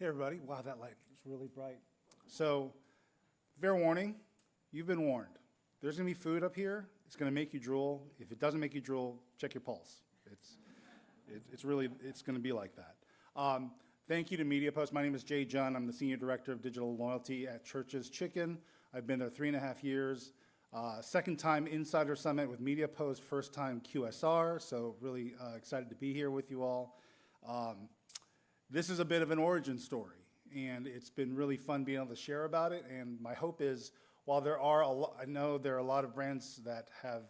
Hey everybody, wow, that light is really bright. So, fair warning, you've been warned. There's gonna be food up here, it's gonna make you drool. If it doesn't make you drool, check your pulse. It's gonna be like that. Thank you to MediaPost. My name is Jhun. I'm the Senior Director of Digital Loyalty at Church's Chicken. I've been there 3.5 years. Second time Insider Summit with MediaPost, first time QSR, so really excited to be here with you all. This is a bit of an origin story, and it's been really fun being able to share about it, and my hope is, while I know there are a lot of brands that have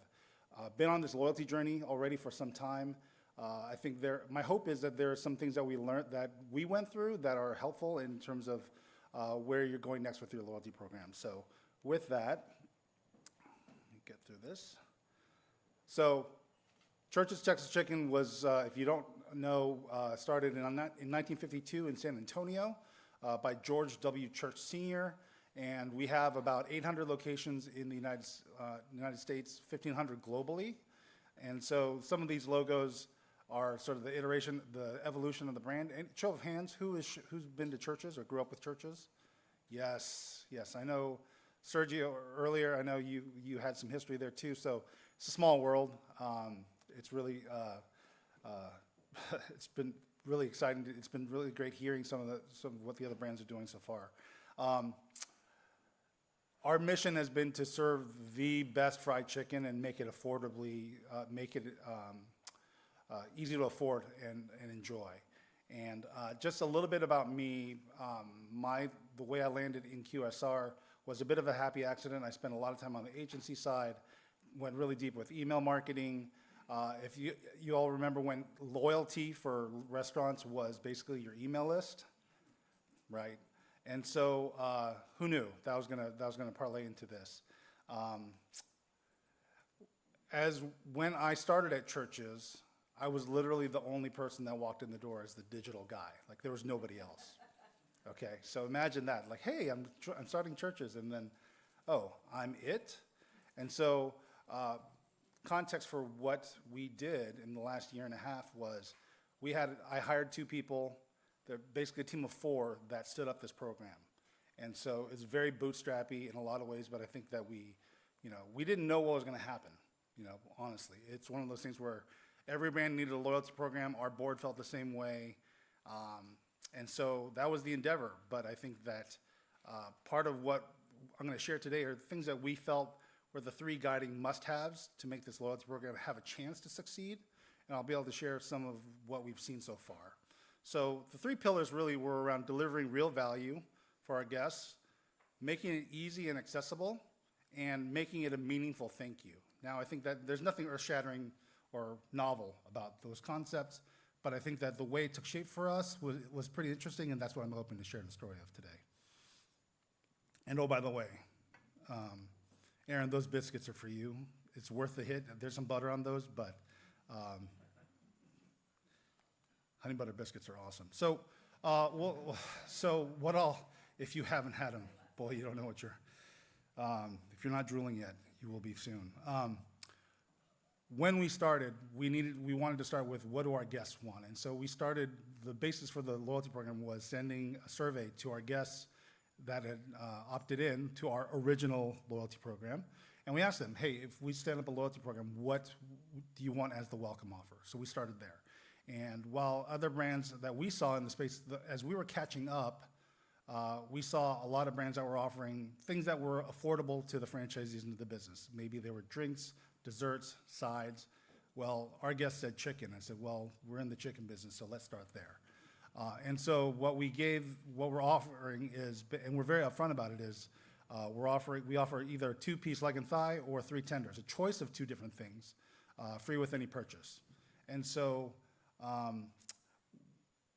been on this loyalty journey already for some time. I think my hope is that there are some things that we learned, that we went through, that are helpful in terms of where you're going next with your loyalty program. So with that, let me get through this. So Church's Texas Chicken was, if you don't know, started in 1952 in San Antonio by George W. Church Sr., and we have about 800 locations in the United States, 1,500 globally. And so some of these logos are sort of the evolution of the brand. And show of hands, who's been to churches or grew up with churches? Yes, I know Sergio earlier, I know you had some history there too, so it's a small world. It's really, it's been really exciting. It's been really great hearing some of what the other brands are doing so far. Our mission has been to serve the best fried chicken and make it easy to afford and enjoy. And just a little bit about me, the way I landed in QSR was a bit of a happy accident. I spent a lot of time on the agency side, went really deep with email marketing. If you all remember when loyalty for restaurants was basically your email list, right? And so who knew that was gonna parlay into this? When I started at Church's, I was literally the only person that walked in the door as the digital guy. Like there was nobody else. Okay, so imagine that. Like, hey, I'm starting Church's, and then, oh, I'm it. And so context for what we did in the last 1.5 years was I hired 2 people. They're basically a team of 4 that stood up this program. And so it's very bootstrappy in a lot of ways, but I think that we didn't know what was gonna happen, honestly. It's one of those things where every brand needed a loyalty program. Our board felt the same way. And so that was the endeavor. But I think that part of what I'm gonna share today are things that we felt were the 3 guiding must-haves to make this loyalty program have a chance to succeed. And I'll be able to share some of what we've seen so far. So the 3 pillars really were around delivering real value for our guests, making it easy and accessible, and making it a meaningful thank you. Now, I think that there's nothing earth-shattering or novel about those concepts, but I think that the way it took shape for us was pretty interesting, and that's what I'm hoping to share the story of today. And oh, by the way, Aaron, those biscuits are for you. It's worth the hit. There's some butter on those, but honey butter biscuits are awesome. So, if you haven't had them, boy, you don't know what if you're not drooling yet, you will be soon. When we started, we wanted to start with what do our guests want? And so the basis for the loyalty program was sending a survey to our guests that had opted in to our original loyalty program. And we asked them, hey, if we stand up a loyalty program, what do you want as the welcome offer? So we started there. And while other brands that we saw in the space, as we were catching up, we saw a lot of brands that were offering things that were affordable to the franchisees into the business. Maybe they were drinks, desserts, sides. Well, our guests said chicken. I said, well, we're in the chicken business, so let's start there. And so what we're offering is, and we're very upfront about it, is we offer either a 2-piece leg and thigh or 3 tenders, a choice of 2 different things, free with any purchase. And so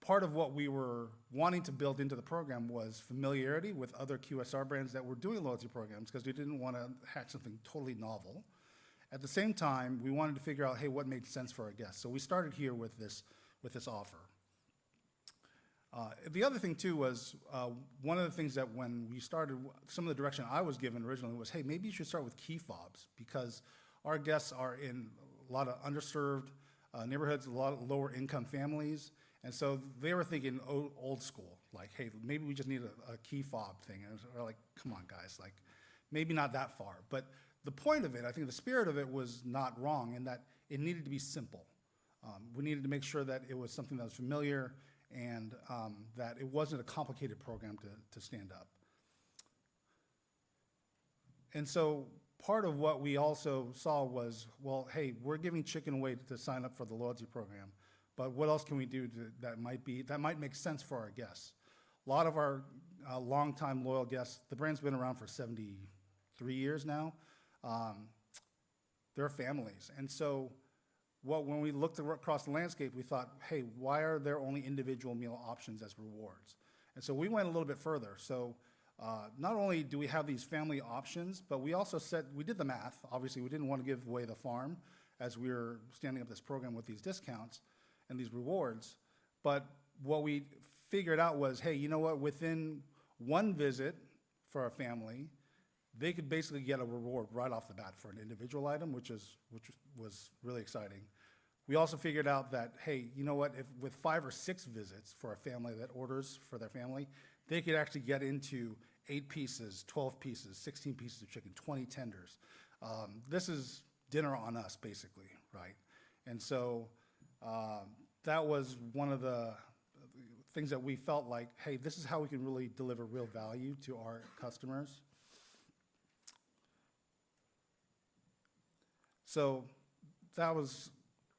part of what we were wanting to build into the program was familiarity with other QSR brands that were doing loyalty programs, because we didn't want to hack something totally novel. At the same time, we wanted to figure out, hey, what made sense for our guests? So we started here with this offer. The other thing too was one of the things that when we started, some of the direction I was given originally was, hey, maybe you should start with key fobs, because our guests are in a lot of underserved neighborhoods, a lot of lower income families, and so they were thinking old school, like like, hey, maybe we just need a key fob thing. And we're like, come on, guys, like, maybe not that far. But the point of it, I think the spirit of it was not wrong in that it needed to be simple. We needed to make sure that it was something that was familiar and that it wasn't a complicated program to stand up. And so part of what we also saw was, well, hey, we're giving chicken away to sign up for the loyalty program, but what else can we do that might make sense for our guests? A lot of our longtime loyal guests, the brand's been around for 73 years now. They're families. And so when we looked across the landscape, we thought, hey, why are there only individual meal options as rewards? And so we went a little bit further. So not only do we have these family options, but we also we did the math. Obviously, we didn't want to give away the farm as we were standing up this program with these discounts and these rewards. But what we figured out was, hey, you know what? Within one visit for a family, they could basically get a reward right off the bat for an individual item, which was really exciting. We also figured out that, hey, you know what? If with 5 or 6 visits for a family that orders for their family, they could actually get into 8 pieces, 12 pieces, 16 pieces of chicken, 20 tenders. This is dinner on us, basically, right? And so that was one of the things that we felt like, hey, this is how we can really deliver real value to our customers. So that was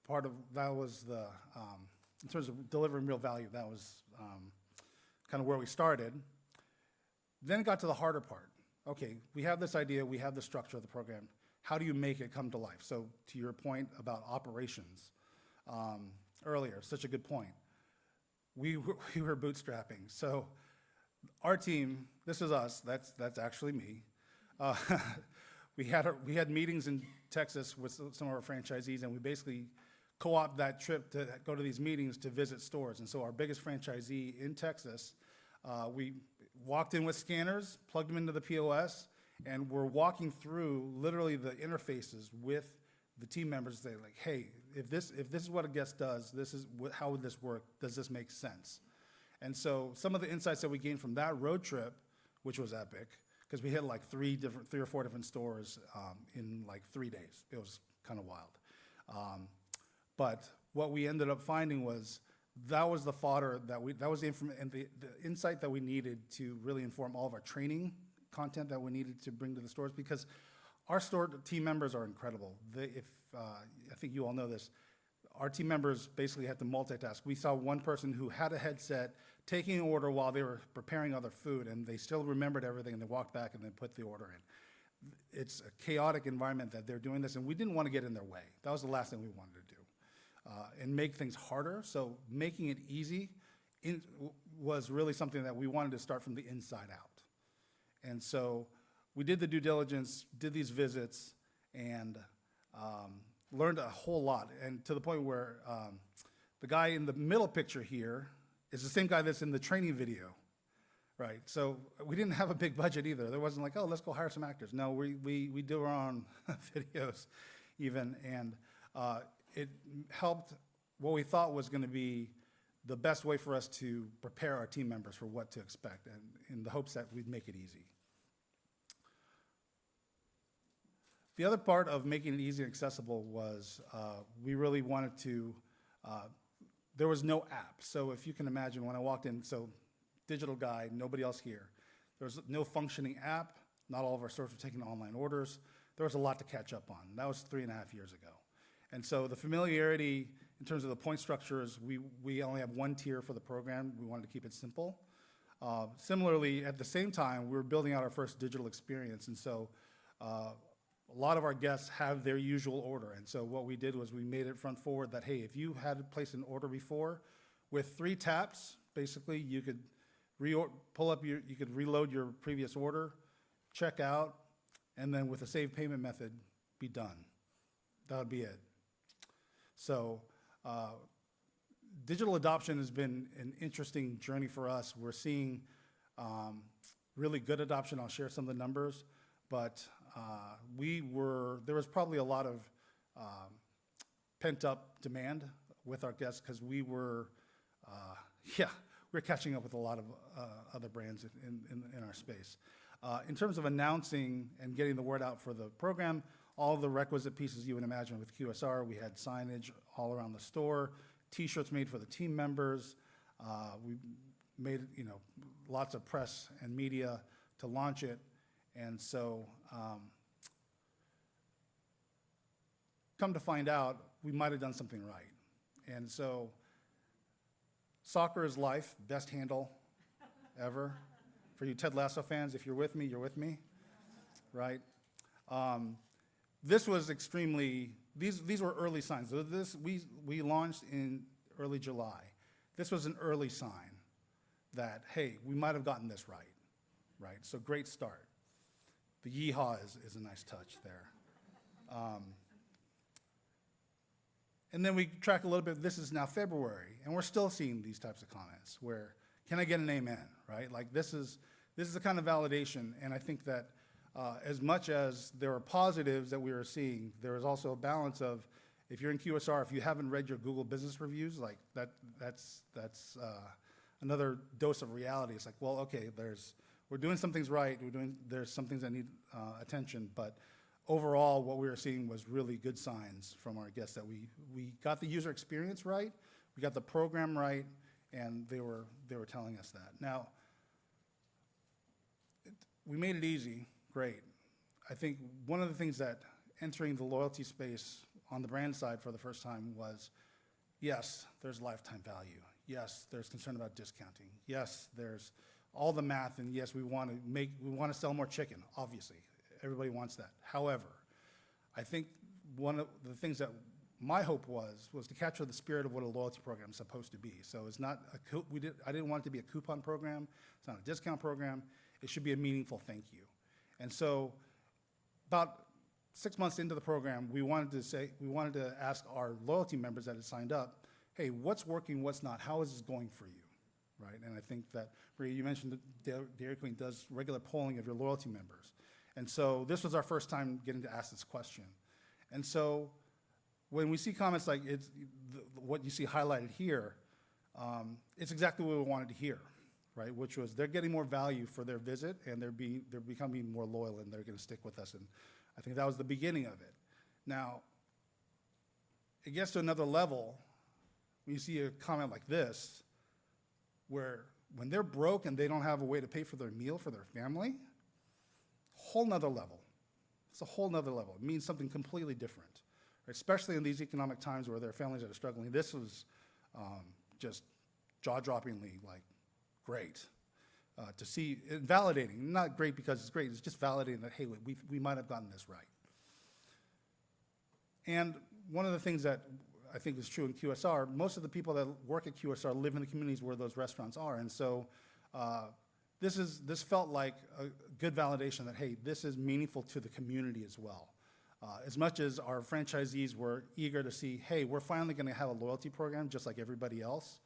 in terms of delivering real value, that was kind of where we started. Then it got to the harder part. Okay, we have this idea, we have the structure of the program. How do you make it come to life? So to your point about operations earlier, such a good point. We were bootstrapping. So our team, this is us, that's actually me. We had meetings in Texas with some of our franchisees, and we basically co-opt that trip to go to these meetings to visit stores. And so our biggest franchisee in Texas, we walked in with scanners, plugged them into the POS, and we're walking through literally the interfaces with the team members. Say like, hey, if this is what a guest does, how would this work? Does this make sense? And so some of the insights that we gained from that road trip, which was epic, because we hit like 3 or 4 different stores in like 3 days. It was kind of wild. But what we ended up finding was that was the fodder that was the insight that we needed to really inform all of our training content that we needed to bring to the stores, because our store team members are incredible. I think you all know this. Our team members basically had to multitask. We saw one person who had a headset taking an order while they were preparing other food, and they still remembered everything, and they walked back and then put the order in. It's a chaotic environment that they're doing this, and we didn't want to get in their way. That was the last thing we wanted to do, and make things harder. So making it easy was really something that we wanted to start from the inside out. And so we did the due diligence, did these visits, and learned a whole lot, and to the point where the guy in the middle picture here is the same guy that's in the training video, right? So we didn't have a big budget either. There wasn't like, oh, let's go hire some actors. No, we do our own videos even, and it helped what we thought was going to be the best way for us to prepare our team members for what to expect, and in the hopes that we'd make it easy. The other part of making it easy and accessible was we really wanted to, there was no app. So if you can imagine when I walked in, so digital guide, nobody else here. There was no functioning app. Not all of our stores were taking online orders. There was a lot to catch up on. That was 3.5 years ago. And so the familiarity in terms of the point structures, we only have 1 tier for the program. We wanted to keep it simple. Similarly, at the same time, we were building out our first digital experience. And so a lot of our guests have their usual order, and so what we did was we made it front forward that, hey, if you had placed an order before, with 3 taps, basically you could you could reload your previous order, check out, and then with a save payment method, be done. That would be it. So digital adoption has been an interesting journey for us. We're seeing really good adoption. I'll share some of the numbers, but there was probably a lot of pent-up demand with our guests, because we were we're catching up with a lot of other brands in our space. In terms of announcing and getting the word out for the program, all the requisite pieces you would imagine with QSR. We had signage all around the store, T-shirts made for the team members. We made lots of press and media to launch it, and so come to find out, we might have done something right. And so, soccer is life, best handle ever. For you Ted Lasso fans, if you're with me, right? This was extremely, these were early signs. So we launched in early July. This was an early sign that, hey, we might have gotten this right? So great start. The yeehaw is a nice touch there. And then we track a little bit, this is now February, and we're still seeing these types of comments where, can I get an amen, right? Like this is the kind of validation, and I think that as much as there are positives that we are seeing, there is also a balance of, if you're in QSR, if you haven't read your Google business reviews, like that's another dose of reality. It's like, well, okay, we're doing some things right, there's some things that need attention, but overall, what we were seeing was really good signs from our guests that we got the user experience right, we got the program right, and they were telling us that. Now, we made it easy, great. I think one of the things that entering the loyalty space on the brand side for the first time was, yes, there's lifetime value. Yes, there's concern about discounting. Yes, there's all the math, and yes, we want to sell more chicken, obviously. Everybody wants that. However, I think one of the things that my hope was to capture the spirit of what a loyalty program is supposed to be. So it's not I didn't want it to be a coupon program. It's not a discount program. It should be a meaningful thank you. And so about 6 months into the program, we wanted to ask our loyalty members that had signed up, hey, what's working, what's not? How is this going for you, right? And I think that, Maria, you mentioned that Dairy Queen does regular polling of your loyalty members. And so this was our first time getting to ask this question. And so when we see comments like what you see highlighted here, it's exactly what we wanted to hear, right? Which was they're getting more value for their visit, and they're becoming more loyal, and they're going to stick with us. And I think that was the beginning of it. Now, it gets to another level when you see a comment like this, where when they're broke and they don't have a way to pay for their meal for their family, whole nother level. It's a whole nother level. It means something completely different, right? Especially in these economic times where there are families that are struggling. This was just jaw-droppingly great to see, validating. Not great because it's great, it's just validating that, hey, we might have gotten this right. And one of the things that I think is true in QSR, most of the people that work at QSR live in the communities where those restaurants are, and so this felt like a good validation that, hey, this is meaningful to the community as well. As much as our franchisees were eager to see, hey, we're finally going to have a loyalty program just like everybody else,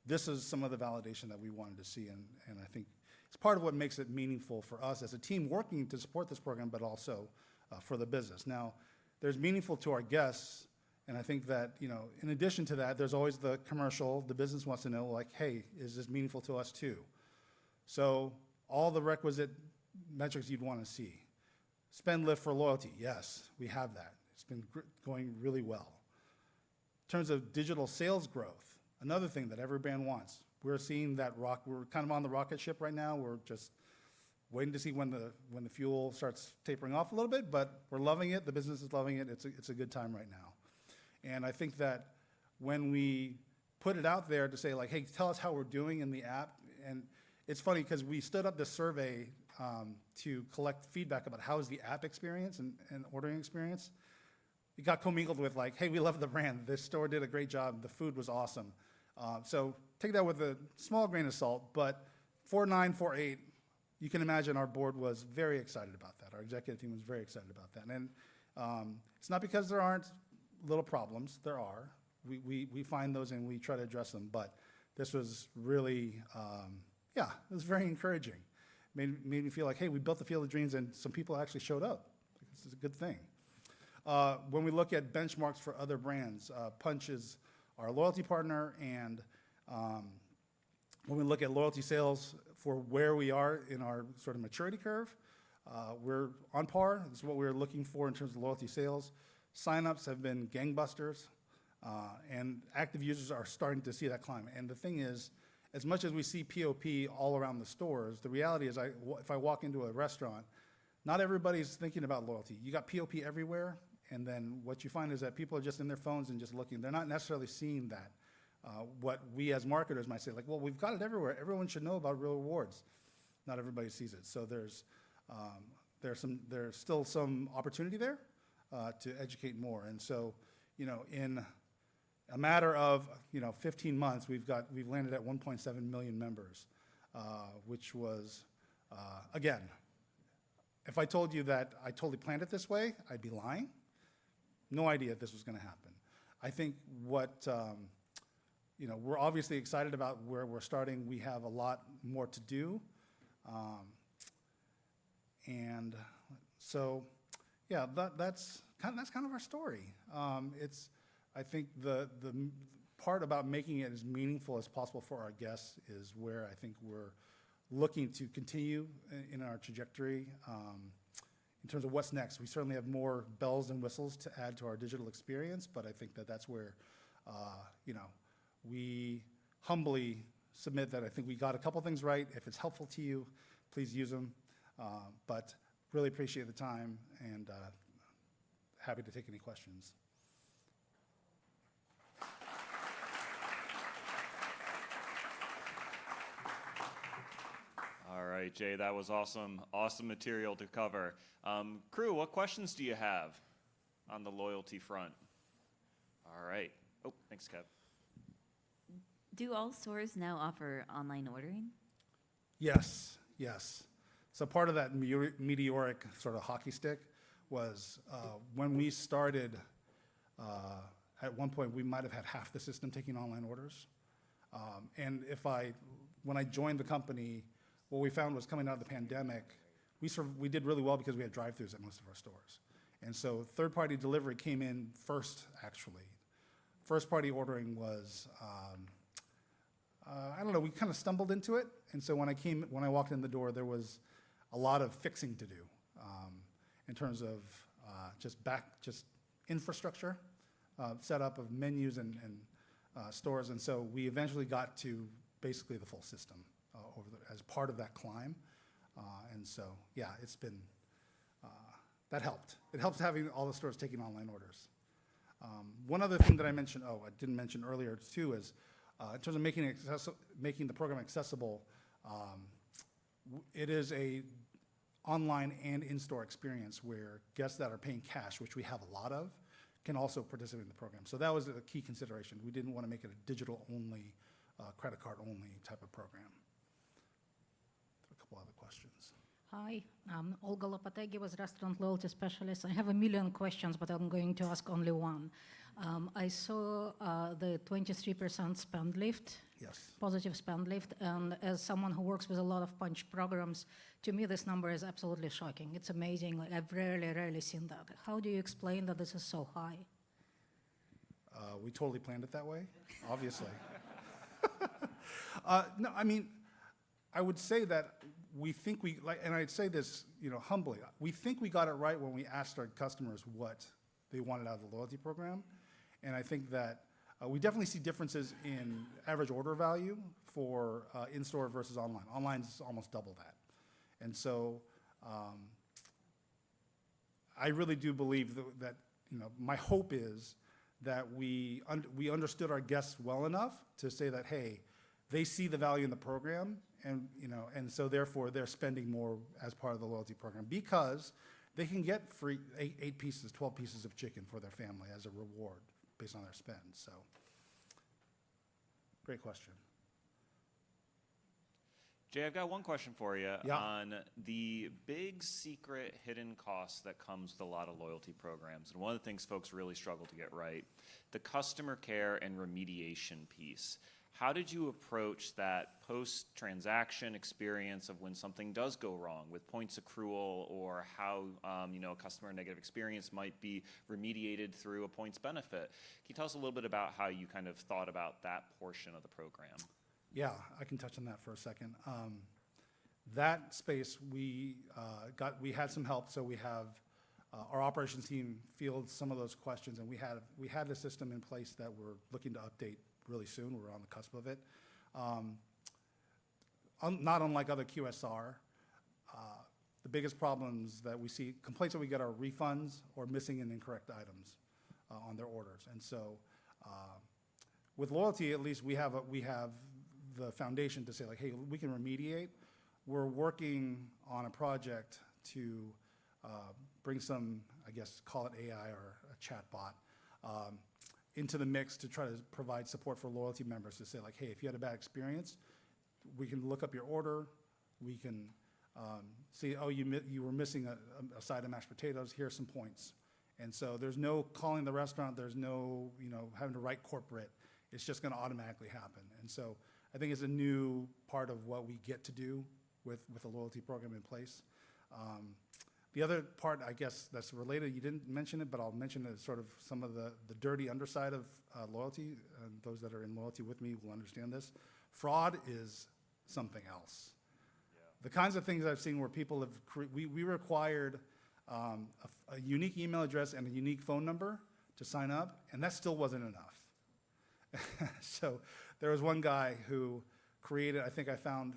this is some of the validation that we wanted to see, and I think it's part of what makes it meaningful for us as a team working to support this program, but also for the business. Now, there's meaningful to our guests, and I think that, in addition to that, there's always the commercial. The business wants to know, like, hey, is this meaningful to us too? So all the requisite metrics you'd want to see. Spend lift for loyalty, yes, we have that. It's been going really well. In terms of digital sales growth, another thing that every brand wants. We're seeing that we're kind of on the rocket ship right now. We're just waiting to see when the fuel starts tapering off a little bit, but we're loving it. The business is loving it. It's a good time right now. And I think that when we put it out there to say, like, hey, tell us how we're doing in the app, and it's funny because we stood up this survey to collect feedback about how is the app experience and ordering experience. It got commingled with like, hey, we love the brand. This store did a great job. The food was awesome. So take that with a small grain of salt, but 4.9, 4.8, you can imagine our board was very excited about that. Our executive team was very excited about that. And it's not because there aren't little problems. There are. We find those and we try to address them, but this was really, it was very encouraging. Made me feel like, hey, we built the Field of Dreams and some people actually showed up. This is a good thing. When we look at benchmarks for other brands, Punch is our loyalty partner, and when we look at loyalty sales for where we are in our sort of maturity curve, we're on par. This is what we're looking for in terms of loyalty sales. Signups have been gangbusters, and active users are starting to see that climb. And the thing is, as much as we see POP all around the stores, the reality is if I walk into a restaurant, not everybody's thinking about loyalty. You got POP everywhere, and then what you find is that people are just in their phones and just looking. They're not necessarily seeing that. What we as marketers might say, like, well, we've got it everywhere. Everyone should know about real rewards. Not everybody sees it. So there's still some opportunity there to educate more. And so, in a matter of 15 months, we've landed at 1.7 million members, which was again, if I told you that I totally planned it this way, I'd be lying. No idea if this was going to happen. I think what we're obviously excited about where we're starting. We have a lot more to do, and so yeah, that's kind of our story. I think the part about making it as meaningful as possible for our guests is where I think we're looking to continue in our trajectory. In terms of what's next, we certainly have more bells and whistles to add to our digital experience, but I think that's where, we humbly submit that I think we got a couple things right. If it's helpful to you, please use them. But really appreciate the time and happy to take any questions. All right, Jay, that was awesome. Awesome material to cover. Crew, what questions do you have on the loyalty front? All right. Oh, thanks, Kev. Do all stores now offer online ordering? Yes. So part of that meteoric sort of hockey stick was when we started, at one point we might have had half the system taking online orders. And when I joined the company, what we found was coming out of the pandemic, we did really well because we had drive-thrus at most of our stores. And so third-party delivery came in first, actually. First-party ordering was, I don't know, we kind of stumbled into it. And so when I walked in the door, there was a lot of fixing to do in terms of just infrastructure, setup of menus and stores. And so we eventually got to basically the full system as part of that climb. And so, yeah, it's been, that helped. It helps having all the stores taking online orders. One other thing that I didn't mention earlier too is, in terms of making the program accessible, it is a online and in-store experience where guests that are paying cash, which we have a lot of, can also participate in the program. So that was a key consideration. We didn't want to make it a digital-only, credit card-only type of program. A couple other questions. Hi, Olga Lopategi was restaurant loyalty specialist. I have a million questions, but I'm going to ask only one. I saw the 23% spend lift, Yes. positive spend lift, and as someone who works with a lot of punch programs, to me this number is absolutely shocking. It's amazing. Like, I've rarely seen that. How do you explain that this is so high? We totally planned it that way, obviously. No, I mean, I would say that we think and I'd say this, humbly, we think we got it right when we asked our customers what they wanted out of the loyalty program. And I think that we definitely see differences in average order value for in-store versus online. Online is almost double that. And so I really do believe that my hope is that we understood our guests well enough to say that, hey, they see the value in the program, and so therefore they're spending more as part of the loyalty program because they can get free 8 pieces, 12 pieces of chicken for their family as a reward based on their spend. So, great question. Jay, I've got one question for you Yeah. on the big secret hidden costs that comes with a lot of loyalty programs. And one of the things folks really struggle to get right, the customer care and remediation piece. How did you approach that post-transaction experience of when something does go wrong with points accrual, or how a customer negative experience might be remediated through a points benefit? Can you tell us a little bit about how you kind of thought about that portion of the program? Yeah, I can touch on that for a second. That space, we had some help, so we have our operations team field some of those questions, and we had a system in place that we're looking to update really soon. We're on the cusp of it. Not unlike other QSR, the biggest problems that we see, complaints that we get are refunds or missing and incorrect items on their orders. And so with loyalty, at least we have the foundation to say like, hey, we can remediate. We're working on a project to bring some, I guess, call it AI or a chat bot, into the mix to try to provide support for loyalty members to say like, hey, if you had a bad experience, we can look up your order, we can see, oh, you were missing a side of mashed potatoes, here's some points. And so there's no calling the restaurant, there's no having to write corporate, it's just gonna automatically happen. And so I think it's a new part of what we get to do with a loyalty program in place. The other part, I guess, that's related, you didn't mention it, but I'll mention it as sort of some of the dirty underside of loyalty, and those that are in loyalty with me will understand this. Fraud is something else. Yeah. The kinds of things I've seen where people have, we required a unique email address and a unique phone number to sign up, and that still wasn't enough. So there was one guy who created, I think I found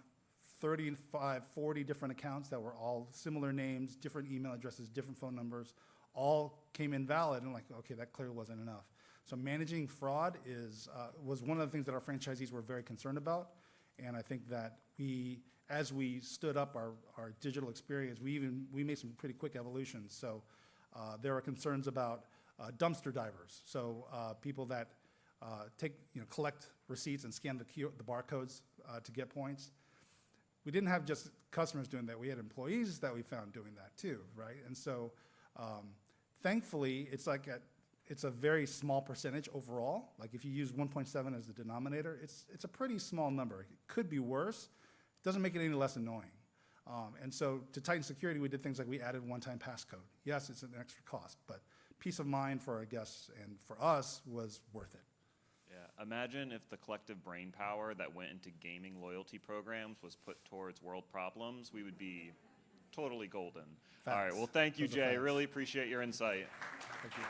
35, 40 different accounts that were all similar names, different email addresses, different phone numbers, all came invalid, and like, okay, that clearly wasn't enough. So managing fraud was one of the things that our franchisees were very concerned about, and I think that as we stood up our digital experience, we made some pretty quick evolutions. So there are concerns about dumpster divers, so people that collect receipts and scan the barcodes to get points. We didn't have just customers doing that. We had employees that we found doing that too, right? And so thankfully, it's a very small percentage overall. Like if you use 1.7 as the denominator, it's a pretty small number. It could be worse. It doesn't make it any less annoying. And so to tighten security, we did things like we added one-time passcode. Yes, it's an extra cost, but peace of mind for our guests and for us was worth it. Yeah, imagine if the collective brain power that went into gaming loyalty programs was put towards world problems, we would be totally golden. Facts. All right, well, thank you, Those are Jay. facts. Really appreciate your insight. Thank you.